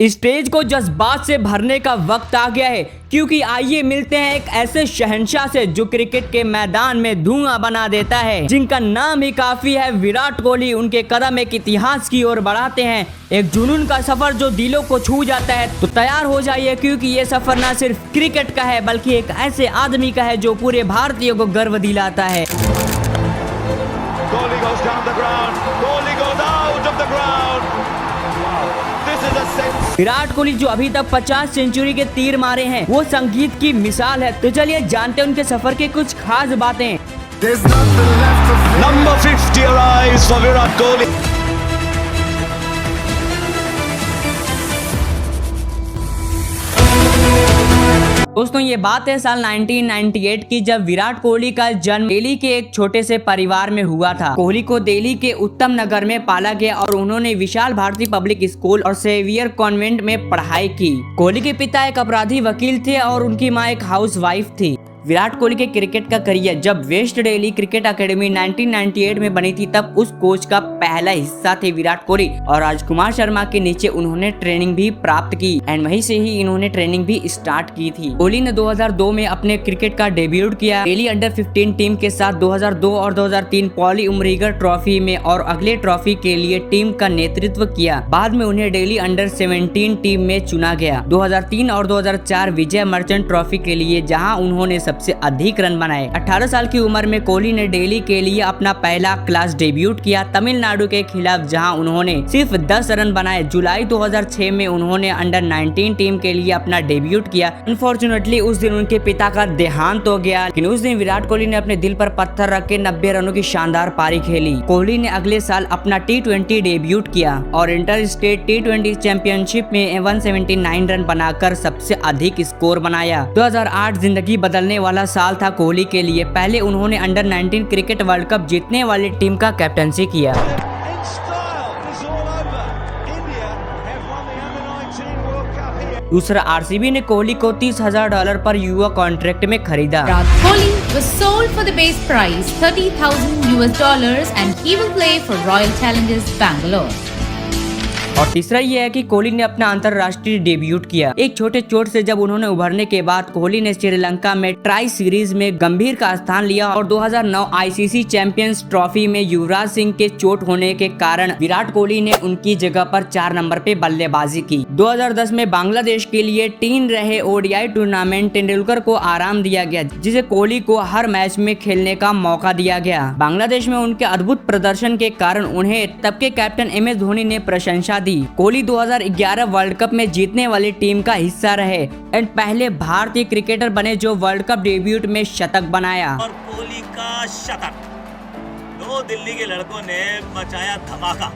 Stage को जज्बात से भरने का वक्त आ गया है, क्योंकि आइए मिलते हैं एक ऐसे शहंशाह से जो क्रिकेट के मैदान में धुआं बना देता है, जिनका नाम ही काफी है। विराट कोहली उनके कदम एक इतिहास की ओर बढ़ाते हैं, एक जुनून का सफर जो दिलों को छू जाता है। तो तैयार हो जाइए, क्योंकि ये सफर न सिर्फ क्रिकेट का है बल्कि एक ऐसे आदमी का है जो पूरे भारतीयों को गर्व दिलाता है। विराट कोहली जो अभी तक 50 सेंचुरी के तीर मारे हैं, वो संगीत की मिसाल है। तो चलिए जानते हैं उनके सफर के कुछ खास बातें। Number 50 arrives for Virat Kohli. दोस्तों ये बात है साल 1998 की, जब विराट कोहली का जन्म दिल्ली के एक छोटे से परिवार में हुआ था। कोहली को दिल्ली के उत्तम नगर में पाला गया और उन्होंने विशाल भारती पब्लिक स्कूल और सेवियर कॉन्वेंट में पढ़ाई की। कोहली के पिता एक अपराधी वकील थे और उनकी माँ एक हाउस वाइफ थी। विराट कोहली के क्रिकेट का करियर जब वेस्ट दिल्ली क्रिकेट अकेडमी 1998 में बनी थी, तब उस कोच का पहला हिस्सा थे विराट कोहली और राजकुमार शर्मा के नीचे उन्होंने ट्रेनिंग भी प्राप्त की एंड वहीं से ही इन्होंने ट्रेनिंग भी स्टार्ट की थी। कोहली ने 2002 में अपने क्रिकेट का डेब्यूट किया दिल्ली अंडर 15 टीम के साथ। 2002 और 2003 पॉली उमरीगर ट्रॉफी में और अगले ट्रॉफी के लिए टीम का नेतृत्व किया। बाद में उन्हें दिल्ली अंडर 17 टीम में चुना गया। 2003 और 2004 विजय मर्चेंट ट्रॉफी के लिए, जहाँ उन्होंने सबसे अधिक रन बनाए। 18 साल की उम्र में कोहली ने दिल्ली के लिए अपना पहला क्लास डेब्यूट किया तमिलनाडु के खिलाफ, जहां उन्होंने सिर्फ 10 रन बनाए। जुलाई 2006 में उन्होंने अंडर 19 टीम के लिए अपना डेब्यूट किया। अनफॉर्चुनेटली उस दिन उनके पिता का देहांत हो गया, लेकिन उस दिन विराट कोहली ने अपने दिल पर पत्थर रख के 90 रनों की शानदार पारी खेली। कोहली ने अगले साल अपना T20 डेब्यूट किया और इंटर स्टेट T20 चैंपियनशिप में 179 रन बनाकर सबसे अधिक स्कोर बनाया। 2008 जिंदगी बदलने वाला साल था कोहली के लिए। पहले उन्होंने अंडर 19 क्रिकेट वर्ल्ड कप जीतने वाली टीम का कैप्टनसी किया। दूसरा, आरसीबी ने कोहली को $30,000 पर युवा कॉन्ट्रैक्ट में खरीदा। Kohli was sold for the base price $30,000 and he will play for Royal Challengers Bangalore. और तीसरा ये है कि कोहली ने अपना अंतरराष्ट्रीय डेब्यूट किया। एक छोटे चोट से जब उन्होंने उभरने के बाद कोहली ने श्रीलंका में ट्राई सीरीज में गंभीर का स्थान लिया और 2009 आईसीसी चैंपियंस ट्रॉफी में युवराज सिंह के चोट होने के कारण विराट कोहली ने उनकी जगह पर 4 नंबर पे बल्लेबाजी की। 2010 में बांग्लादेश के लिए 3 रहे ओडीआई टूर्नामेंट तेंदुलकर को आराम दिया गया, जिसे कोहली को हर मैच में खेलने का मौका दिया गया। बांग्लादेश में उनके अद्भुत प्रदर्शन के कारण उन्हें तब के कैप्टन MS धोनी ने प्रशंसा दी। कोहली 2011 वर्ल्ड कप में जीतने वाली टीम का हिस्सा रहे एंड पहले भारतीय क्रिकेटर बने जो वर्ल्ड कप डेब्यूट में शतक बनाया। और कोहली का शतक, 2 दिल्ली के लड़कों ने मचाया धमाका।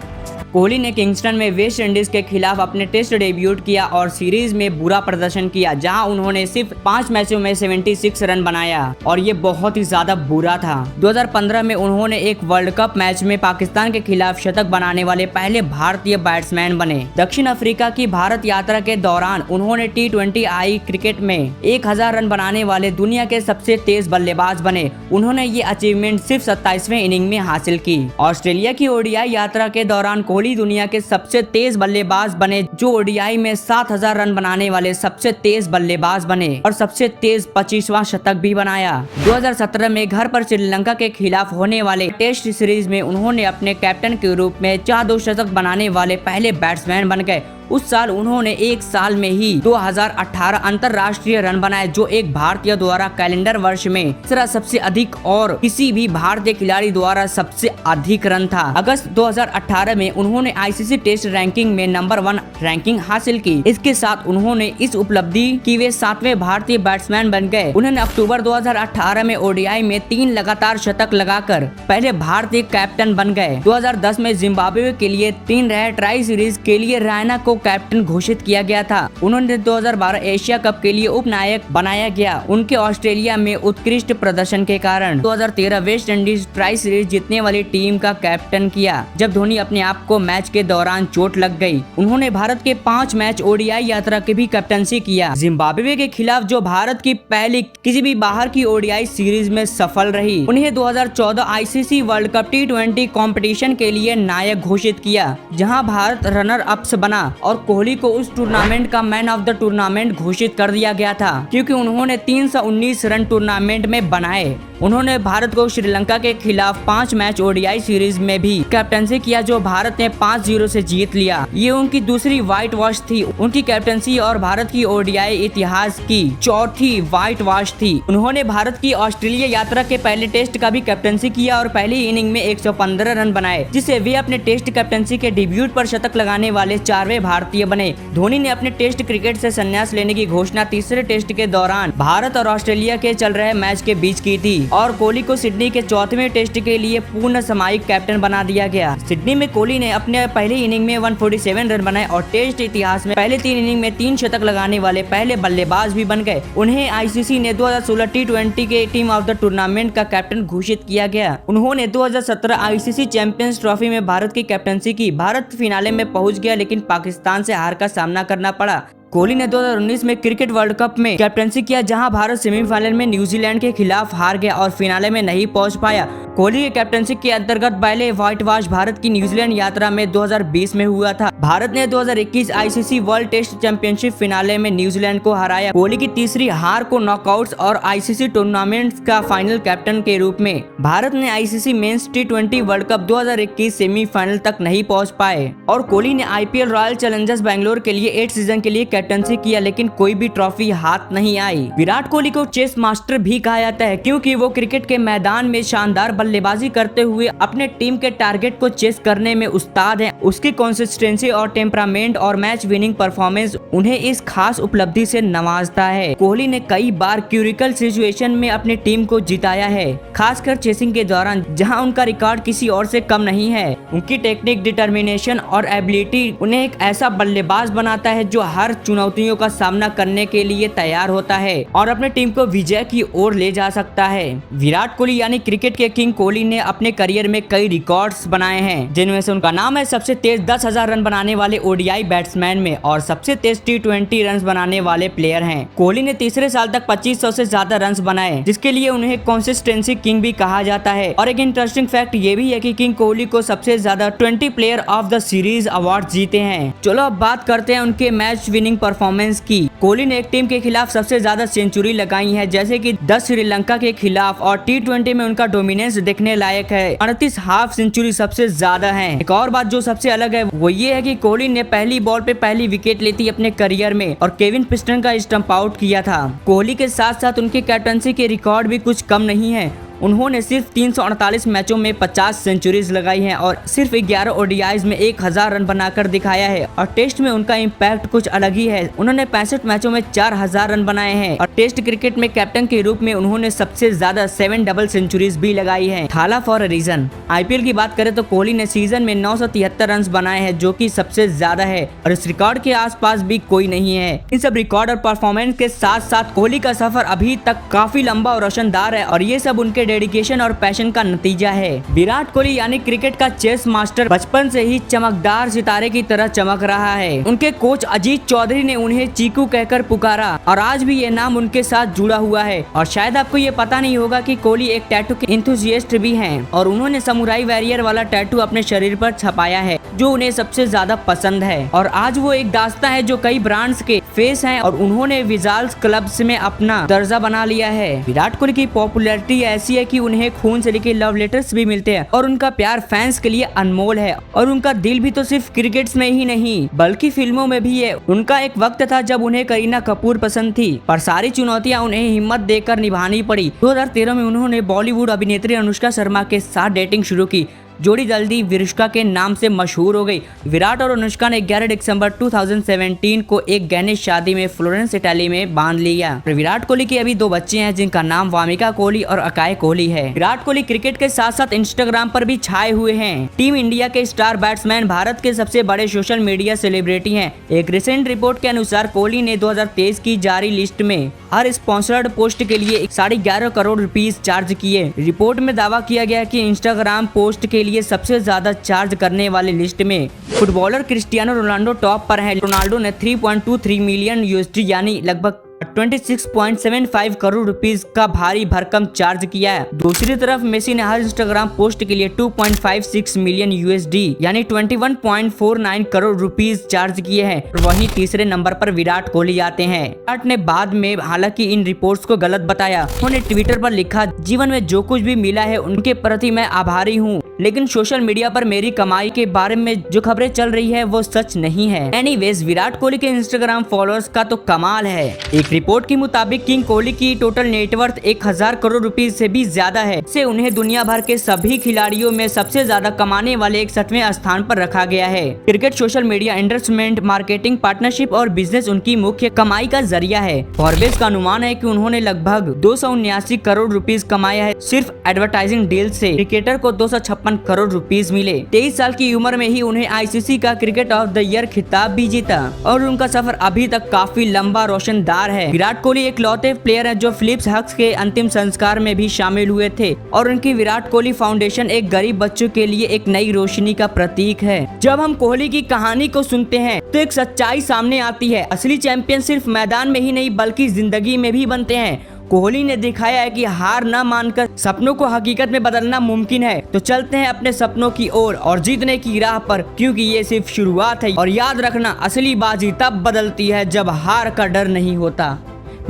कोहली ने किंगस्टन में वेस्ट इंडीज के खिलाफ अपने टेस्ट डेब्यूट किया और सीरीज में बुरा प्रदर्शन किया, जहां उन्होंने सिर्फ 5 मैचों में 76 रन बनाया और ये बहुत ही ज्यादा बुरा था। 2015 में उन्होंने एक वर्ल्ड कप मैच में पाकिस्तान के खिलाफ शतक बनाने वाले पहले भारतीय बैट्समैन बने। दक्षिण अफ्रीका की भारत यात्रा के दौरान उन्होंने T20I क्रिकेट में 1000 रन बनाने वाले दुनिया के सबसे तेज बल्लेबाज बने। उन्होंने ये अचीवमेंट सिर्फ 27वें इनिंग में हासिल की। ऑस्ट्रेलिया की ओडीआई यात्रा के दौरान कोहली दुनिया के सबसे तेज बल्लेबाज बने, जो ओडीआई में 7000 रन बनाने वाले सबसे तेज बल्लेबाज बने और सबसे तेज 25वां शतक भी बनाया। 2017 में घर पर श्रीलंका के खिलाफ होने वाले टेस्ट सीरीज में उन्होंने अपने कैप्टन के रूप में 4 शतक बनाने वाले पहले बैट्समैन बन गए। उस साल उन्होंने एक साल में ही 2018 अंतरराष्ट्रीय रन बनाए, जो एक भारतीय द्वारा कैलेंडर वर्ष में तीसरा सबसे अधिक और किसी भी भारतीय खिलाड़ी द्वारा सबसे अधिक रन था। अगस्त 2018 में उन्होंने आईसीसी टेस्ट रैंकिंग में नंबर 1 रैंकिंग हासिल की। इसके साथ उन्होंने इस उपलब्धि की वे 7वें भारतीय बैट्समैन बन गए। उन्होंने अक्टूबर 2018 में ओडीआई में 3 लगातार शतक लगाकर पहले भारतीय कैप्टन बन गए। 2010 में जिम्बाब्वे के लिए 3 रहे ट्राई सीरीज के लिए रैना को कैप्टन घोषित किया गया था। उन्होंने 2012 एशिया कप के लिए उपनायक बनाया गया, उनके ऑस्ट्रेलिया में उत्कृष्ट प्रदर्शन के कारण। 2013 वेस्ट इंडीज ट्राई सीरीज जीतने वाली टीम का कैप्टन किया, जब धोनी अपने आप को मैच के दौरान चोट लग गई। उन्होंने भारत के 5 मैच ओडीआई यात्रा की भी कैप्टनसी किया। जिम्बाब्वे के खिलाफ जो भारत की पहली किसी भी बाहर की ओडीआई सीरीज में सफल रही। उन्हें 2014 ICC world cup T20 competition के लिए नायक घोषित किया, जहां भारत रनर अप्स बना और कोहली को उस टूर्नामेंट का मैन ऑफ द टूर्नामेंट घोषित कर दिया गया था क्योंकि उन्होंने 319 रन टूर्नामेंट में बनाए। उन्होंने भारत को श्रीलंका के खिलाफ 5 मैच ओडीआई सीरीज में भी कैप्टनसी किया जो भारत ने 5-0 से जीत लिया। ये उनकी दूसरी व्हाइट वॉश थी उनकी कैप्टनसी और भारत की ओडीआई इतिहास की चौथी व्हाइट वॉश थी। उन्होंने भारत की ऑस्ट्रेलिया यात्रा के पहले टेस्ट का भी कैप्टनसी किया और पहली इनिंग में 115 रन बनाए, जिससे वे अपने टेस्ट कैप्टनसी के डेब्यूट पर शतक लगाने वाले 4वें भारतीय बने। धोनी ने अपने टेस्ट क्रिकेट से संन्यास लेने की घोषणा तीसरे टेस्ट के दौरान भारत और ऑस्ट्रेलिया के चल रहे मैच के बीच की थी और कोहली को सिडनी के 4वें टेस्ट के लिए पूर्ण सामयिक कैप्टन बना दिया गया। सिडनी में कोहली ने अपने पहली इनिंग में 147 रन बनाए और टेस्ट इतिहास में पहले 3 इनिंग में 3 शतक लगाने वाले पहले बल्लेबाज भी बन गए। उन्हें आईसीसी ने 2016 टी20 के टीम ऑफ द टूर्नामेंट का कैप्टन घोषित किया गया। उन्होंने 2017 आईसीसी चैंपियंस ट्रॉफी में भारत की कैप्टनसी की। भारत फिनाले में पहुंच गया लेकिन पाकिस्तान से हार का सामना करना पड़ा। कोहली ने 2019 में क्रिकेट वर्ल्ड कप में कैप्टनसी किया जहां भारत सेमीफाइनल में न्यूजीलैंड के खिलाफ हार गया और फिनाले में नहीं पहुंच पाया। कोहली की कैप्टनसी के अंतर्गत पहले व्हाइट वॉश भारत की न्यूजीलैंड यात्रा में 2020 में हुआ था। भारत ने 2021 ICC world test championship finale में न्यूजीलैंड को हराया। कोहली की तीसरी हार को नॉकआउट्स और आईसीसी टूर्नामेंट्स का फाइनल कैप्टन के रूप में। भारत ने आईसीसी मेंस टी20 वर्ल्ड कप 2021 सेमीफाइनल तक नहीं पहुंच पाए और कोहली ने आईपीएल रॉयल चैलेंजर्स बैंगलोर के लिए 8 सीजन के लिए कैप्टनसी किया लेकिन कोई भी ट्रॉफी हाथ नहीं आई। विराट कोहली को चेस मास्टर भी कहा जाता है क्योंकि वो क्रिकेट के मैदान में शानदार बल्लेबाजी करते हुए अपने टीम के टारगेट को चेस करने में उस्ताद हैं। उसकी कंसिस्टेंसी और टेम्परामेंट और मैच विनिंग परफॉर्मेंस उन्हें इस खास उपलब्धि से नवाजता है। कोहली ने कई बार क्यूरिकल सिचुएशन में अपनी टीम को जिताया है, खासकर चेसिंग के दौरान जहां उनका रिकॉर्ड किसी और से कम नहीं है। उनकी टेक्निक, डिटर्मिनेशन और एबिलिटी उन्हें एक ऐसा बल्लेबाज बनाता है जो हर चुनौतियों का सामना करने के लिए तैयार होता है और अपने टीम को विजय की ओर ले जा सकता है। विराट कोहली यानी क्रिकेट के किंग कोहली ने अपने करियर में कई रिकॉर्ड्स बनाए हैं जिनमें से उनका नाम है सबसे तेज 10,000 रन बनाने वाले ओडीआई बैट्समैन में और सबसे तेज टी20 रन बनाने वाले प्लेयर हैं। कोहली ने तीसरे साल तक 2500 से ज्यादा रन बनाए जिसके लिए उन्हें कंसिस्टेंसी किंग भी कहा जाता है। और एक इंटरेस्टिंग फैक्ट ये भी है कि किंग कोहली को सबसे ज्यादा 20 player of the series award जीते हैं। चलो अब बात करते हैं उनके मैच विनिंग परफॉर्मेंस की। कोहली ने एक टीम के खिलाफ सबसे ज्यादा सेंचुरी लगाई है जैसे कि 10 श्रीलंका के खिलाफ और टी20 में उनका डोमिनेंस देखने लायक है। 38 हाफ सेंचुरी सबसे ज्यादा है। एक और बात जो सबसे अलग है वो ये है कि कोहली ने पहली बॉल पे पहली विकेट ली थी अपने करियर में और केविन पिस्टन का स्टंप आउट किया था। कोहली के साथ साथ उनके कैप्टनसी के रिकॉर्ड भी कुछ कम नहीं है। उन्होंने सिर्फ 348 मैचों में 50 सेंचुरीज लगाई हैं और सिर्फ 11 ओडीआईज में 1000 रन बनाकर दिखाया है और टेस्ट में उनका इम्पैक्ट कुछ अलग ही है। उन्होंने 65 मैचों में 4000 रन बनाए हैं और टेस्ट क्रिकेट में कैप्टन के रूप में उन्होंने सबसे ज्यादा 7 डबल सेंचुरीज भी लगाई है। थाला फॉर अ रीजन। आईपीएल की बात करें तो कोहली ने सीजन में 973 रन बनाए हैं जो कि सबसे ज्यादा है और इस रिकॉर्ड के आसपास भी कोई नहीं है। इन सब रिकॉर्ड और परफॉर्मेंस के साथ साथ कोहली का सफर अभी तक काफी लंबा और रोशनदार है और ये सब उनके डेडिकेशन और पैशन का नतीजा है। विराट कोहली यानी क्रिकेट का चेस मास्टर बचपन से ही चमकदार सितारे की तरह चमक रहा है। उनके कोच अजीत चौधरी ने उन्हें चीकू कहकर पुकारा और आज भी ये नाम उनके साथ जुड़ा हुआ है। और शायद आपको ये पता नहीं होगा कि कोहली एक टैटू के इंथुजियास्ट भी हैं और उन्होंने समुराई वॉरियर वाला टैटू अपने शरीर पर छपाया है जो उन्हें सबसे ज्यादा पसंद है। और आज वो एक दास्तां है जो कई ब्रांड्स के फेस हैं और उन्होंने विजाल्स क्लब्स में अपना दर्जा बना लिया है। विराट कोहली की पॉपुलैरिटी ऐसी है कि उन्हें खून से लिखे लव लेटर्स भी मिलते हैं और उनका प्यार फैंस के लिए अनमोल है और उनका दिल भी तो सिर्फ क्रिकेट में ही नहीं बल्कि फिल्मों में भी है। उनका एक वक्त था जब उन्हें करीना कपूर पसंद थी पर सारी चुनौतियां उन्हें हिम्मत देकर निभानी पड़ी। 2013 में उन्होंने बॉलीवुड अभिनेत्री अनुष्का शर्मा के साथ डेटिंग शुरू की। जोड़ी जल्दी विरुष्का के नाम से मशहूर हो गई। विराट और अनुष्का ने 11 दिसंबर 2017 को एक गहने शादी में फ्लोरेंस इटाली में बांध लिया। विराट कोहली की अभी 2 बच्चे हैं जिनका नाम वामिका कोहली और अकाय कोहली है। विराट कोहली क्रिकेट के साथ साथ इंस्टाग्राम पर भी छाए हुए हैं। टीम इंडिया के स्टार बैट्समैन भारत के सबसे बड़े सोशल मीडिया सेलिब्रिटी हैं। एक रिसेंट रिपोर्ट के अनुसार कोहली ने 2023 की जारी लिस्ट में हर स्पॉन्सर्ड पोस्ट के लिए 11.5 करोड़ रुपीस चार्ज किए। रिपोर्ट में दावा किया गया कि इंस्टाग्राम पोस्ट के लिए सबसे ज्यादा चार्ज करने वाले लिस्ट में फुटबॉलर क्रिस्टियानो रोनाल्डो टॉप पर है। रोनाल्डो ने 3.23 मिलियन यूएसडी यानी लगभग 26.75 करोड़ रुपीस का भारी भरकम चार्ज किया है। दूसरी तरफ मेसी ने हर इंस्टाग्राम पोस्ट के लिए 2.56 मिलियन USD यानी 21.49 करोड़ रुपीस चार्ज किए हैं। वहीं तीसरे नंबर पर विराट कोहली आते हैं। विराट ने बाद में हालांकि इन रिपोर्ट्स को गलत बताया। उन्होंने ट्विटर पर लिखा, जीवन में जो कुछ भी मिला है उनके प्रति मैं आभारी हूँ, लेकिन सोशल मीडिया पर मेरी कमाई के बारे में जो खबरें चल रही है वो सच नहीं है। एनीवेज, विराट कोहली के इंस्टाग्राम फॉलोअर्स का तो कमाल है। एक रिपोर्ट के मुताबिक किंग कोहली की टोटल नेटवर्थ 1000 करोड़ रुपीस से भी ज्यादा है। इससे उन्हें दुनिया भर के सभी खिलाड़ियों में सबसे ज्यादा कमाने वाले 61वें स्थान पर रखा गया है। Cricket, social media, endorsement, marketing, partnership और बिजनेस उनकी मुख्य कमाई का जरिया है। फॉर्ब्स का अनुमान है कि उन्होंने लगभग 279 करोड़ रुपीस कमाया है सिर्फ एडवर्टाइजिंग डील से। क्रिकेटर को 256 करोड़ रुपीस मिले। 23 साल की उम्र में ही उन्हें ICC का क्रिकेट ऑफ द ईयर खिताब भी जीता और उनका सफर अभी तक काफी लंबा रोशनदार है। विराट कोहली एक लौते प्लेयर है जो फिलिप्स हक्स के अंतिम संस्कार में भी शामिल हुए थे और उनकी विराट कोहली फाउंडेशन एक गरीब बच्चों के लिए एक नई रोशनी का प्रतीक है। जब हम कोहली की कहानी को सुनते हैं तो एक सच्चाई सामने आती है। असली चैंपियन सिर्फ मैदान में ही नहीं बल्कि जिंदगी में भी बनते हैं। कोहली ने दिखाया है कि हार न मानकर सपनों को हकीकत में बदलना मुमकिन है। तो चलते हैं अपने सपनों की ओर और जीतने की राह पर, क्योंकि ये सिर्फ शुरुआत है। और याद रखना, असली बाजी तब बदलती है जब हार का डर नहीं होता।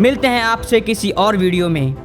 मिलते हैं आपसे किसी और वीडियो में।